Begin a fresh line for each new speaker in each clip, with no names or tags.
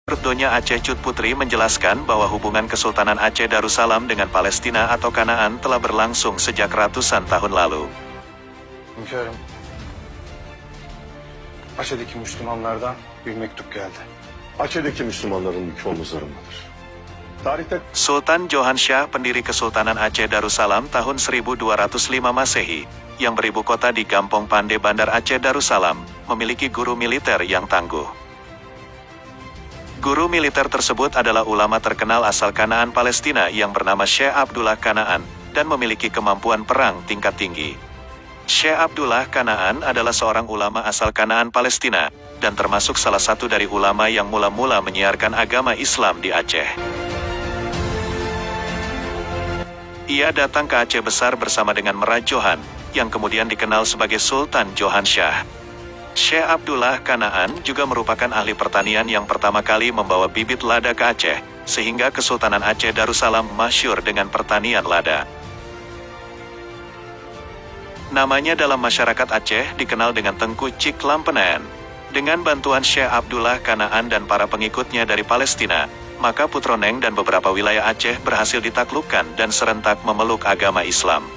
Donya Aceh Cut Putri menjelaskan bahwa hubungan Kesultanan Aceh Darussalam dengan Palestina atau Kanaan telah berlangsung sejak ratusan tahun lalu.
Hünkârım, Aceh'deki Müslümanlardan bir mektup geldi.
Aceh'deki Müslümanların yükü omuzlarındadır. Tarihte
Sultan Johansyah, pendiri Kesultanan Aceh Darussalam tahun 1205 Masehi, yang beribu kota di Gampong Pande Bandar Aceh Darussalam, memiliki guru militer yang tangguh. Guru militer tersebut adalah ulama terkenal asal Kanaan Palestina yang bernama Syekh Abdullah Kanaan, dan memiliki kemampuan perang tingkat tinggi. Syekh Abdullah Kanaan adalah seorang ulama asal Kanaan Palestina, dan termasuk salah satu dari ulama yang mula-mula menyiarkan agama Islam di Aceh. Ia datang ke Aceh Besar bersama dengan Merah Johan, yang kemudian dikenal sebagai Sultan Johansyah. Syekh Abdullah Kanaan juga merupakan ahli pertanian yang pertama kali membawa bibit lada ke Aceh, sehingga Kesultanan Aceh Darussalam masyhur dengan pertanian lada. Namanya dalam masyarakat Aceh dikenal dengan Tengku Cik Lampenan. Dengan bantuan Syekh Abdullah Kanaan dan para pengikutnya dari Palestina, maka Putroneng dan beberapa wilayah Aceh berhasil ditaklukkan dan serentak memeluk agama Islam.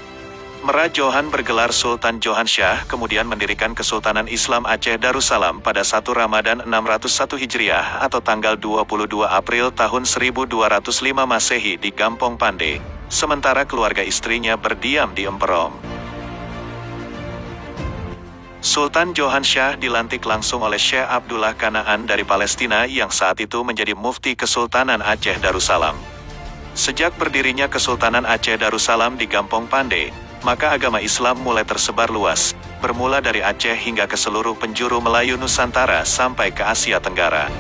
Merah Johan bergelar Sultan Johansyah kemudian mendirikan Kesultanan Islam Aceh Darussalam pada 1 Ramadan 601 Hijriah atau tanggal 22 April tahun 1205 Masehi di Gampong Pande, sementara keluarga istrinya berdiam di Emperom. Sultan Johansyah dilantik langsung oleh Syekh Abdullah Kanaan dari Palestina yang saat itu menjadi mufti Kesultanan Aceh Darussalam. Sejak berdirinya Kesultanan Aceh Darussalam di Gampong Pande, maka agama Islam mulai tersebar luas, bermula dari Aceh hingga ke seluruh penjuru Melayu Nusantara sampai ke Asia Tenggara.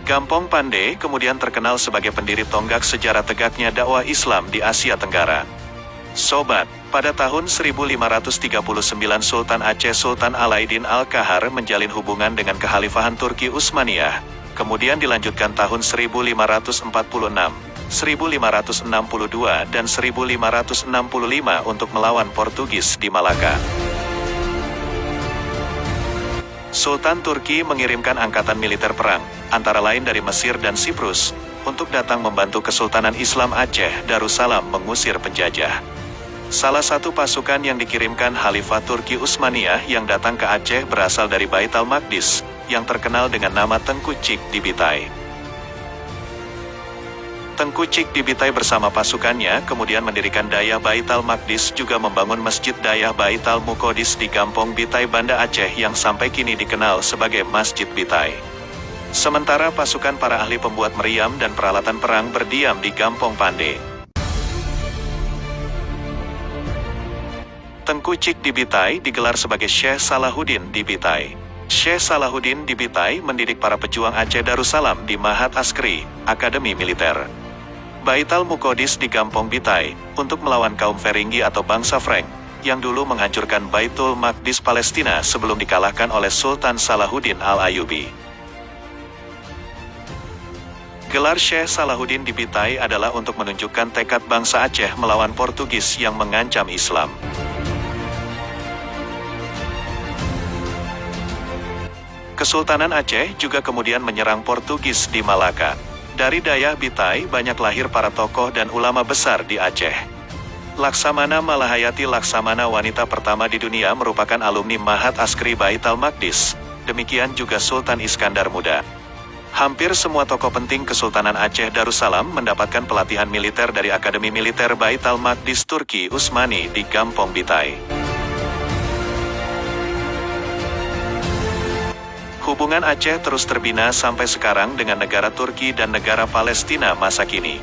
Gampong Pande kemudian terkenal sebagai pendiri tonggak sejarah tegaknya dakwah Islam di Asia Tenggara. Sobat, pada tahun 1539 Sultan Aceh Sultan Alaiddin Al-Kahar menjalin hubungan dengan Kekhalifahan Turki Utsmaniyah. Kemudian dilanjutkan tahun 1546, 1562 dan 1565 untuk melawan Portugis di Malaka. Sultan Turki mengirimkan angkatan militer perang, antara lain dari Mesir dan Siprus, untuk datang membantu Kesultanan Islam Aceh Darussalam mengusir penjajah. Salah satu pasukan yang dikirimkan Khalifah Turki Utsmaniyah yang datang ke Aceh berasal dari Bait al-Maqdis, yang terkenal dengan nama Tengku Cik Dibitai. Tengku Cik Dibitai bersama pasukannya kemudian mendirikan Dayah Bait al-Maqdis, juga membangun Masjid Dayah Bait al-Muqaddis di Gampong Bitai Banda Aceh yang sampai kini dikenal sebagai Masjid Bitai. Sementara pasukan para ahli pembuat meriam dan peralatan perang berdiam di Gampong Pande. Tengku Cik Dibitai digelar sebagai Syekh Salahuddin Dibitai. Syekh Salahuddin Dibitai mendidik para pejuang Aceh Darussalam di Mahat Askri, Akademi Militer. Bait al-Muqaddis di Gampong Bitai, untuk melawan kaum Feringgi atau bangsa Frank, yang dulu menghancurkan Baitul Maqdis Palestina sebelum dikalahkan oleh Sultan Salahuddin Al-Ayyubi. Gelar Syekh Salahuddin Dibitai adalah untuk menunjukkan tekad bangsa Aceh melawan Portugis yang mengancam Islam. Kesultanan Aceh juga kemudian menyerang Portugis di Malaka. Dari Dayah Bitai banyak lahir para tokoh dan ulama besar di Aceh. Laksamana Malahayati, Laksamana wanita pertama di dunia, merupakan alumni Mahat Askri Bait al-Maqdis. Demikian juga Sultan Iskandar Muda. Hampir semua tokoh penting Kesultanan Aceh Darussalam mendapatkan pelatihan militer dari Akademi Militer Bait al-Maqdis Turki Utsmani di Gampong Bitai. Hubungan Aceh terus terbina sampai sekarang dengan negara Turki dan negara Palestina masa kini.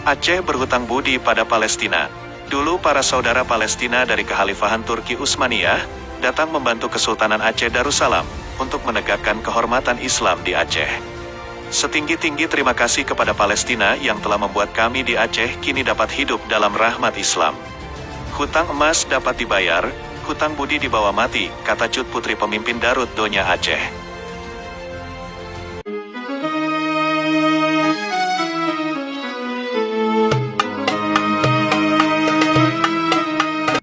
Aceh berhutang budi pada Palestina. Dulu para saudara Palestina dari Kekhalifahan Turki Utsmaniyah datang membantu Kesultanan Aceh Darussalam untuk menegakkan kehormatan Islam di Aceh. Setinggi-tinggi terima kasih kepada Palestina yang telah membuat kami di Aceh kini dapat hidup dalam rahmat Islam. Hutang emas dapat dibayar, hutang budi dibawa mati, kata Cut Putri pemimpin Darut Donya Aceh.